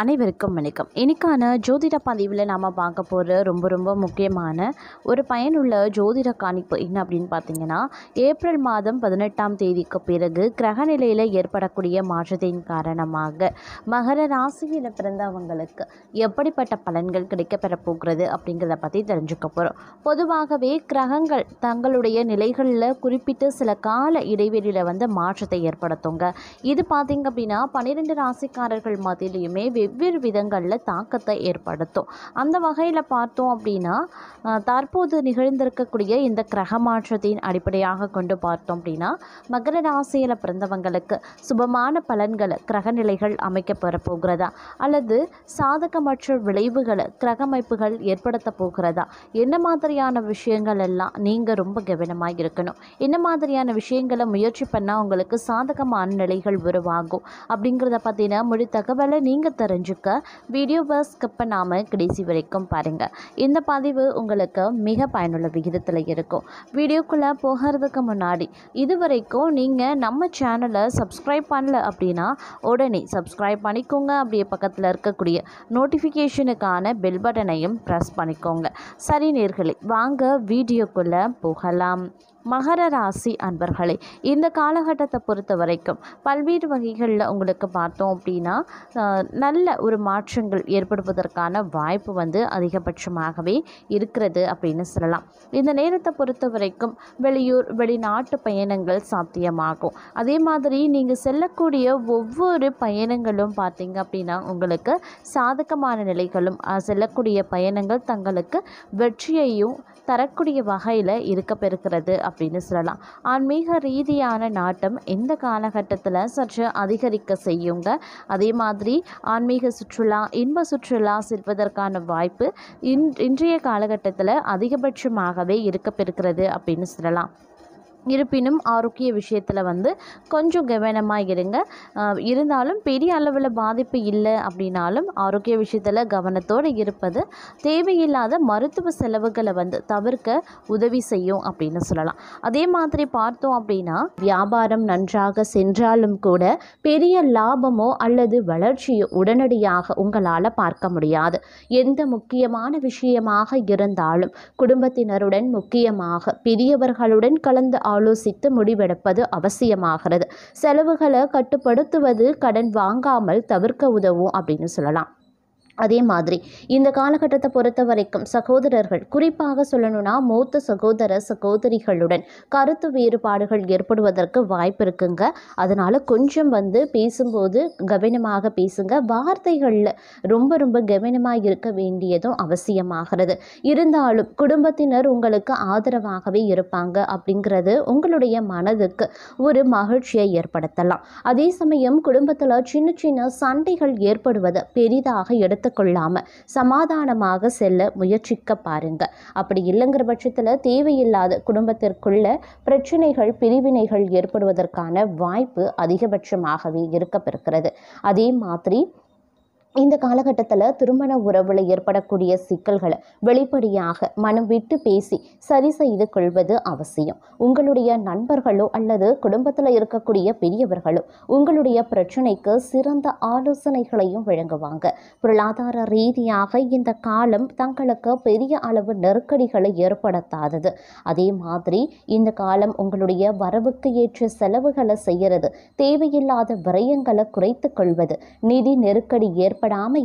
அனைவருக்கும் வணக்கம். இன்னைக்கான ஜோதிட பதிவில் நாம் பார்க்க போகிற ரொம்ப முக்கியமான ஒரு பயனுள்ள ஜோதிட காணிப்பு என்ன அப்படின்னு பார்த்தீங்கன்னா, ஏப்ரல் மாதம் 18ஆம் தேதிக்கு பிறகு கிரகநிலையில் ஏற்படக்கூடிய மாற்றத்தின் காரணமாக மகர ராசியில் பிறந்தவங்களுக்கு எப்படிப்பட்ட பலன்கள் கிடைக்கப்பெற போகிறது அப்படிங்கிறத பற்றி தெரிஞ்சுக்க போகிறோம். பொதுவாகவே கிரகங்கள் தங்களுடைய நிலைகளில் குறிப்பிட்டு சில கால இடைவெளியில் மாற்றத்தை ஏற்படுத்துங்க. இது பார்த்திங்க அப்படின்னா 12 ராசிக்காரர்கள் மத்தியிலையுமே வெவ்வேறு விதங்களில் தாக்கத்தை ஏற்படுத்தும். அந்த வகையில் பார்த்தோம் அப்படின்னா, தற்போது நிகழ்ந்திருக்கக்கூடிய இந்த கிரக மாற்றத்தின் அடிப்படையாக கொண்டு பார்த்தோம் அப்படின்னா, மகர ராசியில் பிறந்தவங்களுக்கு சுபமான பலன்களை கிரகநிலைகள் அமைக்கப்பெற போகிறதா அல்லது சாதகமற்ற விளைவுகளை கிரகமைப்புகள் ஏற்படுத்த போகிறதா, என்ன மாதிரியான விஷயங்கள் எல்லாம் நீங்கள் ரொம்ப கவனமாக இருக்கணும், என்ன மாதிரியான விஷயங்களை முயற்சி பண்ணால் உங்களுக்கு சாதகமான நிலைகள் உருவாகும் அப்படிங்கிறத பற்றின முழு தகவலை நீங்கள் தெரிஞ்சுக்க வீடியோவை ஸ்கிப் பண்ணாமல் கடைசி வரைக்கும் பாருங்கள். இந்த பதிவு உங்களுக்கு மிக பயனுள்ள விகிதத்தில் இருக்கும். வீடியோக்குள்ளே போகிறதுக்கு முன்னாடி இதுவரைக்கும் நீங்கள் நம்ம சேனலை சப்ஸ்கிரைப் பண்ணல அப்படின்னா உடனே சப்ஸ்கிரைப் பண்ணிக்கோங்க. அப்படியே பக்கத்தில் இருக்கக்கூடிய நோட்டிஃபிகேஷனுக்கான பெல் பட்டனையும் ப்ரெஸ் பண்ணிக்கோங்க. சரி நேயர்களே, வாங்க வீடியோக்குள்ளே போகலாம். மகர ராசி அன்பர்களே, இந்த காலகட்டத்தை பொறுத்த வரைக்கும் பல்வேறு வகைகளில் உங்களுக்கு பார்த்தோம் அப்படின்னா நல்ல ஒரு மாற்றங்கள் ஏற்படுவதற்கான வாய்ப்பு அதிகபட்சமாகவே இருக்கிறது அப்படின்னு சொல்லலாம். இந்த நேரத்தை பொறுத்த வரைக்கும் வெளியூர் வெளிநாட்டு பயணங்கள் சாத்தியமாகும். அதே மாதிரி நீங்கள் செல்லக்கூடிய ஒவ்வொரு பயணங்களும் பார்த்தீங்க அப்படின்னா உங்களுக்கு சாதகமான நிலைகளும் செல்லக்கூடிய பயணங்கள் தங்களுக்கு வெற்றியையும் தரக்கூடிய வகையில் இருக்கப்பெறுகிறது அப்படின்னு சொல்லலாம். ஆன்மீக ரீதியான நாட்டம் இந்த காலகட்டத்தில் சற்று அதிகரிக்க செய்யுங்க. அதே மாதிரி ஆன்மீக சுற்றுலா இன்ப சுற்றுலா செல்வதற்கான வாய்ப்பு இன்றைய காலகட்டத்தில் அதிகபட்சமாகவே இருக்கப்பெறுகிறது அப்படின்னு சொல்லலாம். இருப்பினும் ஆரோக்கிய விஷயத்தில் கொஞ்சம் கவனமாக இருங்க. இருந்தாலும் பெரிய அளவில் பாதிப்பு இல்லை அப்படின்னாலும் ஆரோக்கிய விஷயத்தில் கவனத்தோடு இருப்பது தேவையில்லாத மருத்துவ செலவுகளை தவிர்க்க உதவி செய்யும் அப்படின்னு சொல்லலாம். அதே மாதிரி பார்த்தோம் அப்படின்னா, வியாபாரம் நன்றாக சென்றாலும் கூட பெரிய லாபமோ அல்லது வளர்ச்சியோ உடனடியாக உங்களால் பார்க்க முடியாது. எந்த முக்கியமான விஷயமாக இருந்தாலும் குடும்பத்தினருடன் முக்கியமாக பெரியவர்களுடன் கலந்து ஆலோசித்து முடிவெடுப்பது அவசியமாகிறது. செலவுகளை கட்டுப்படுத்துவது கடன் வாங்காமல் தவிர்க்க உதவும் அப்படின்னு சொல்லலாம். அதே மாதிரி இந்த காலகட்டத்தை பொறுத்த வரைக்கும் சகோதரர்கள், குறிப்பாக சொல்லணும்னா மூத்த சகோதர சகோதரிகளுடன் கருத்து வேறுபாடுகள் ஏற்படுவதற்கு வாய்ப்பு இருக்குங்க. அதனால் கொஞ்சம் பேசும்போது கவனமாக பேசுங்க. வார்த்தைகளில் ரொம்ப கவனமாக இருக்க வேண்டியதும் அவசியமாகிறது. இருந்தாலும் குடும்பத்தினர் உங்களுக்கு ஆதரவாகவே இருப்பாங்க அப்படிங்கிறது உங்களுடைய மனதுக்கு ஒரு மகிழ்ச்சியை ஏற்படுத்தலாம். அதே சமயம் குடும்பத்தில் சின்ன சண்டைகள் ஏற்படுவதை பெரிதாக எடுத்துக்கொள்ளாம சமாதானமாக செல்ல முயற்சிக்க பாருங்க. அப்படி இல்லைங்கிற பட்சத்தில் தேவையில்லாத குடும்பத்திற்குள்ள பிரச்சனைகள் பிரிவினைகள் ஏற்படுவதற்கான வாய்ப்பு அதிகபட்சமாகவே இருக்கப்பெறுகிறது. அதே மாதிரி இந்த காலகட்டத்தில் திருமண உறவில் ஏற்படக்கூடிய சிக்கல்களை வெளிப்படையாக மனம் விட்டு பேசி சரி செய்து கொள்வது அவசியம். உங்களுடைய நண்பர்களோ அல்லது குடும்பத்தில் இருக்கக்கூடிய பெரியவர்களோ உங்களுடைய பிரச்சனைக்கு சிறந்த ஆலோசனைகளையும் வழங்குவாங்க. பொருளாதார ரீதியாக இந்த காலம் தங்களுக்கு பெரிய அளவு நெருக்கடிகளை ஏற்படுத்தாதது. அதே மாதிரி இந்த காலம் உங்களுடைய வரவுக்கு ஏற்ற செலவுகளை செய்கிறது, தேவையில்லாத விரயங்களை குறைத்து கொள்வது, நிதி நெருக்கடி ஏற்படாமல்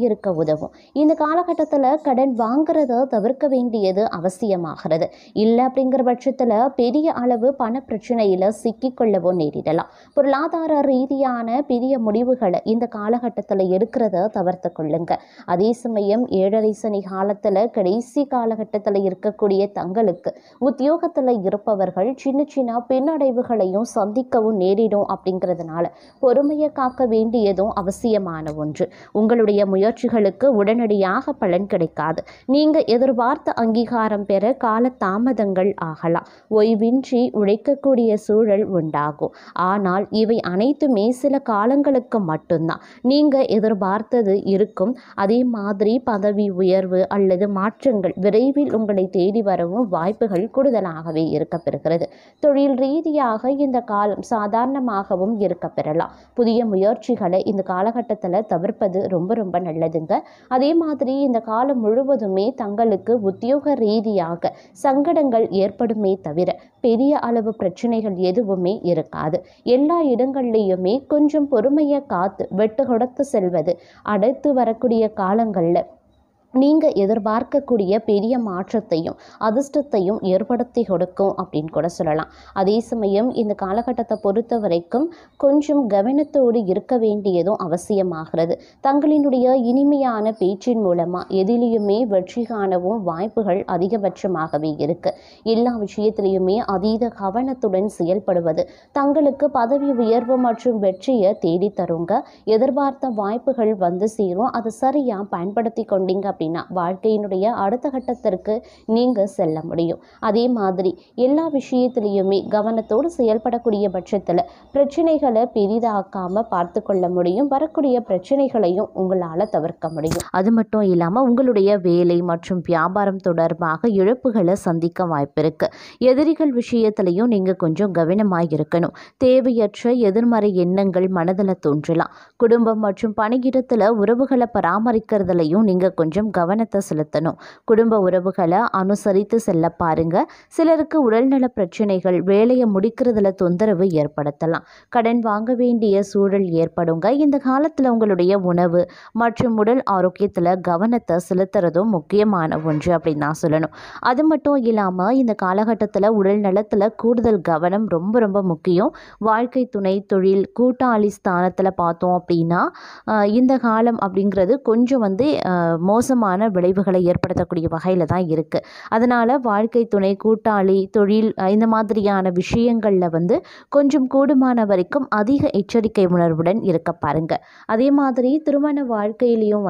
இருக்க உதவும். இந்த காலகட்டத்தில் கடன் வாங்குறத தவிர்க்க வேண்டியது அவசியமாகிறது. இல்லை அப்படிங்கிற பட்சத்தில் பெரிய அளவு பண பிரச்சனையில் சிக்கிக்கொள்ளவோ நேரிடலாம். பொருளாதார ரீதியான பெரிய முடிவுகளை இந்த காலகட்டத்தில் எடுக்கிறத தவிர்த்து கொள்ளுங்க. அதே சமயம் 7.5 சனி காலத்தில் கடைசி காலகட்டத்தில் இருக்கக்கூடிய தங்களுக்கு உத்தியோகத்தில் இருப்பவர்கள் சின்ன பின்னடைவுகளையும் சந்திக்கவும் நேரிடும். அப்படிங்கிறதுனால பொறுமையை காக்க வேண்டியதும் அவசியமான ஒன்று. உங்களுடைய முயற்சிகளுக்கு உடனடியாக பலன் கிடைக்காது. நீங்க எதிர்பார்த்த அங்கீகாரம் பெற கால தாமதங்கள் ஆகலாம். ஓய்வின்றி உழைக்கக்கூடிய சூழல் உண்டாகும். ஆனால் இவை அனைத்துமே சில காலங்களுக்கு மட்டும்தான். நீங்க எதிர்பார்த்தது இருக்கும். அதே மாதிரி பதவி உயர்வு அல்லது மாற்றங்கள் விரைவில் உங்களை தேடி வரவும் வாய்ப்புகள் கூடுதலாகவே இருக்கப்பெறுகிறது. தொழில் ரீதியாக இந்த காலம் சாதாரணமாகவும் இருக்கப்பெறலாம். புதிய முயற்சிகளை இந்த காலகட்டத்தில் தவிர்ப்பது ரொம்ப ரொம்ப நல்லதுங்க. அதே மாதிரி இந்த காலம் முழுவதுமே தங்களுக்கு உத்தியோக ரீதியாக சங்கடங்கள் ஏற்படுமே தவிர பெரிய அளவு பிரச்சனைகள் எதுவுமே இருக்காது. எல்லா இடங்கள்லையுமே கொஞ்சம் பொறுமையை காத்து வெட்டு கொடுத்து செல்வது அடுத்து வரக்கூடிய காலங்களில் நீங்கள் எதிர்பார்க்கக்கூடிய பெரிய மாற்றத்தையும் அதிர்ஷ்டத்தையும் ஏற்படுத்தி கொடுக்கும் அப்படின்னு கூட சொல்லலாம். அதே சமயம் இந்த காலகட்டத்தை பொறுத்த வரைக்கும் கொஞ்சம் கவனத்தோடு இருக்க வேண்டியதும் அவசியமாகிறது. தங்களினுடைய இனிமையான பேச்சின் மூலமாக எதிலையுமே வெற்றி காணவும் வாய்ப்புகள் அதிகபட்சமாகவே இருக்கு. எல்லா விஷயத்திலையுமே அதீத கவனத்துடன் செயல்படுவது தங்களுக்கு பதவி உயர்வு மற்றும் வெற்றியை தேடி தருங்க. எதிர்பார்த்த வாய்ப்புகள் வந்து சேரும். அதை சரியாக பயன்படுத்தி கொண்டீங்க அப்படின்னா வாழ்க்கையினுடைய அடுத்த கட்டத்திற்கு நீங்க செல்ல முடியும். அதே மாதிரி எல்லா விஷயத்திலையுமே கவனத்தோடு செயல்படக்கூடிய பட்சத்தில் பிரச்சனைகளை பெரிதாக்காம பார்த்து கொள்ள முடியும். வரக்கூடிய பிரச்சனைகளையும் உங்களால் தவிர்க்க முடியும். அது மட்டும் இல்லாமல் உங்களுடைய வேலை மற்றும் வியாபாரம் தொடர்பாக இழப்புகளை சந்திக்க வாய்ப்பு இருக்கு. எதிரிகள் விஷயத்திலையும் நீங்க கொஞ்சம் கவனமாக இருக்கணும். தேவையற்ற எதிர்மறை எண்ணங்கள் மனதில் தோன்றலாம். குடும்பம் மற்றும் பணியிடத்தில் உறவுகளை பராமரிக்கிறதுலையும் நீங்க கொஞ்சம் கவனத்தை செலுத்தணும். குடும்ப உறவுகளை அனுசரித்து செல்ல பாருங்க. சிலருக்கு உடல்நல பிரச்சனைகள் வேலையை முடிக்கிறதுல தொந்தரவு ஏற்படுத்தலாம். கடன் வாங்க வேண்டிய சூழல் ஏற்படுங்க. இந்த காலத்தில் உங்களுடைய உணவு மற்றும் உடல் ஆரோக்கியத்தில் கவனத்தை செலுத்துறதும் முக்கியமான ஒன்று அப்படின்னு நான் சொல்லணும். அது மட்டும் இல்லாமல் இந்த காலகட்டத்தில் உடல் நலத்தில் கூடுதல் கவனம் ரொம்ப ரொம்ப முக்கியம். வாழ்க்கை துணை, தொழில், கூட்டாளி ஸ்தானத்தில் பார்த்தோம் அப்படின்னா இந்த காலம் அப்படிங்கிறது கொஞ்சம் மோசமான விளைவுகளை ஏற்படுத்தக்கூடிய வகையில் தான் இருக்குது. அதனால் வாழ்க்கை துணை, கூட்டாளி, தொழில் இந்த மாதிரியான விஷயங்களில் கொஞ்சம் கூடுமான வரைக்கும் அதிக எச்சரிக்கை உணர்வுடன் இருக்க பாருங்க. அதே மாதிரி திருமண வாழ்க்கையிலையும்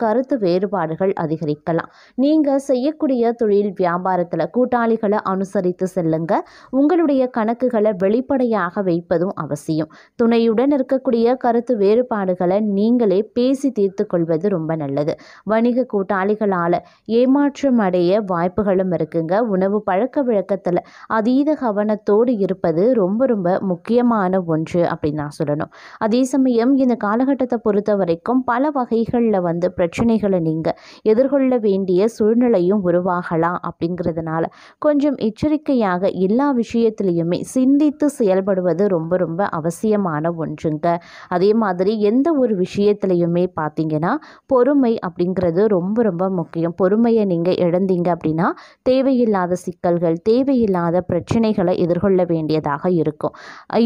கருத்து வேறுபாடுகள் அதிகரிக்கலாம். நீங்கள் செய்யக்கூடிய தொழில் வியாபாரத்தில் கூட்டாளிகளை அனுசரித்து செல்லுங்க. உங்களுடைய கணக்குகளை வெளிப்படையாக வைப்பதும் அவசியம். துணையுடன் இருக்கக்கூடிய கருத்து வேறுபாடுகளை நீங்களே பேசி தீர்த்து கொள்வது ரொம்ப நல்லது. வணிக கூட்டாளிகளால் ஏமாற்றம் அடைய வாய்ப்புகளும் இருக்குங்க. உணவு பழக்க வழக்கத்தில் அதீத கவனத்தோடு இருப்பது ரொம்ப ரொம்ப முக்கியமான ஒன்று அப்படின்னு நான் சொல்லணும். அதே சமயம் இந்த காலகட்டத்தை பொறுத்த வரைக்கும் பல வகைகளில் பிரச்சனைகளை நீங்கள் எதிர்கொள்ள வேண்டிய சூழ்நிலையும் உருவாகலாம். அப்படிங்கிறதுனால கொஞ்சம் எச்சரிக்கையாக எல்லா விஷயத்திலையுமே சிந்தித்து செயல்படுவது ரொம்ப ரொம்ப அவசியமான ஒன்றுங்க. அதே மாதிரி எந்த ஒரு விஷயத்திலையுமே பார்த்தீங்கன்னா பொறுமை அப்படிங்கிறது ரொம்ப ரொம்ப முக்கியம். பொறுமையை நீங்கள் இழந்தீங்க அப்படின்னா தேவையில்லாத சிக்கல்கள், தேவையில்லாத பிரச்சனைகளை எதிர்கொள்ள வேண்டியதாக இருக்கும்.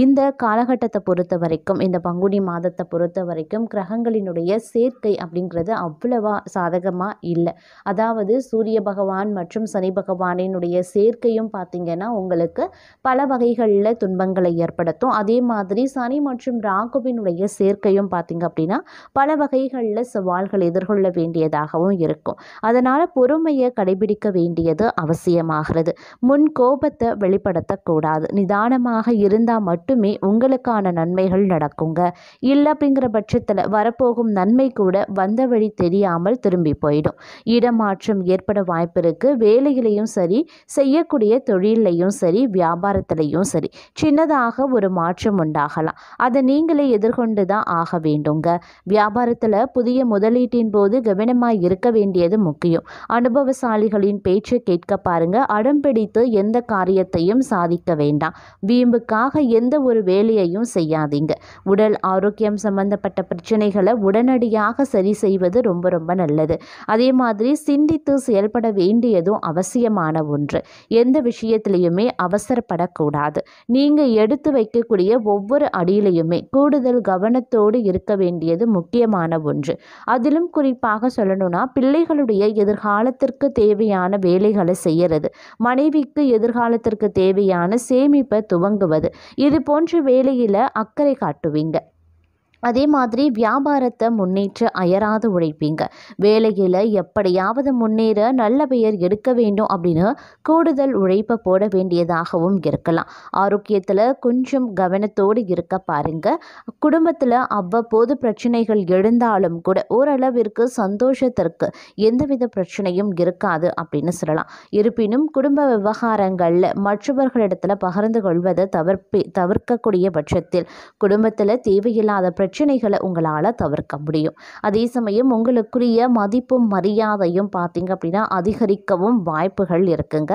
இந்த காலகட்டத்தை பொறுத்த வரைக்கும், இந்த பங்குனி மாதத்தை பொறுத்த வரைக்கும் கிரகங்களினுடைய சேர்க்கை அப்படிங்கிறது அவ்வளவா சாதகமாக இல்லை. அதாவது சூரிய பகவான் மற்றும் சனி பகவானினுடைய சேர்க்கையும் பார்த்தீங்கன்னா உங்களுக்கு பல வகைகளில் துன்பங்களை ஏற்படுத்தும். அதே மாதிரி சனி மற்றும் ராகுவினுடைய சேர்க்கையும் பார்த்தீங்க அப்படின்னா பல வகைகளில் சவால்கள் எதிர்கொள்ள வேண்டியதாகவும் இருக்கும். அதனால் பொறுமையை கடைபிடிக்க வேண்டியது அவசியமாகிறது. முன் கோபத்தை வெளிப்படுத்தக்கூடாது. நிதானமாக இருந்தால் மட்டுமே உங்களுக்கான நன்மைகள் நடக்குங்க. இல்லை அப்படிங்கிற பட்சத்தில் வரப்போகும் நன்மை கூட வந்த வழி தெரியாமல் திரும்பி போயிடும். இடமாற்றம் ஏற்பட வாய்ப்பு இருக்கு. வேலையிலையும் சரி, செய்யக்கூடிய தொழிலையும் சரி, வியாபாரத்திலையும் சரி சின்னதாக ஒரு மாற்றம் உண்டாகலாம். அதை நீங்களே எதிர்கொண்டு தான் ஆக வேண்டுங்க. வியாபாரத்தில் புதிய முதலீட்டின் போது கவனமாக இருக்க வேண்டியது முக்கியம். அனுபவசாலிகளின் பேச்சை கேட்க பாருங்க. அடம் பிடித்து எந்த காரியத்தையும் சாதிக்க வேண்டாம். வீம்புக்காக எந்த ஒரு வேலையையும் செய்யாதீங்க. உடல் ஆரோக்கியம் சம்பந்தப்பட்ட பிரச்சனைகளை உடனடியாக சரி செய்வது ரொம்ப ரொம்ப நல்லது. அதே மாதிரி சிந்தித்து செயல்பட வேண்டியதும் அவசியமான ஒன்று. எந்த விஷயத்திலையுமே அவசரப்படக்கூடாது. நீங்கள் எடுத்து வைக்கக்கூடிய ஒவ்வொரு அடியிலையுமே கூடுதல் கவனத்தோடு இருக்க வேண்டியது முக்கியமான ஒன்று. அதிலும் குறிப்பாக சொல்லணும்னா பிள்ளைகளுடைய எதிர்காலத்திற்கு தேவையான வேலைகளை செய்யறது, மனைவிக்கு எதிர்காலத்திற்கு தேவையான சேமிப்பை துவங்குவது, இது போன்ற வேலையில் அக்கறை காட்டுவீங்க. அதே மாதிரி வியாபாரத்தை முன்னேற்ற அயராது உழைப்பீங்க. வேலையில் எப்படியாவது முன்னேற நல்ல பெயர் எடுக்க வேண்டும் அப்படின்னு கூடுதல் உழைப்பை போட வேண்டியதாகவும் இருக்கலாம். ஆரோக்கியத்தில் கொஞ்சம் கவனத்தோடு இருக்க பாருங்க. குடும்பத்தில் அவ்வப்போது பிரச்சனைகள் எழுந்தாலும் கூட ஓரளவிற்கு சந்தோஷத்திற்கு எந்தவித பிரச்சனையும் இருக்காது அப்படின்னு சொல்லலாம். இருப்பினும் குடும்ப விவகாரங்களில் மற்றவர்களிடத்தில் பகிர்ந்து கொள்வதை தவிர்க்கக்கூடிய பட்சத்தில் குடும்பத்தில் தேவையில்லாத பிரச்சனைகளை உங்களால் தவிர்க்க முடியும். அதே சமயம் உங்களுக்குரிய மதிப்பும் மரியாதையும் பார்த்தீங்க அப்படின்னா அதிகரிக்கவும் வாய்ப்புகள் இருக்குங்க.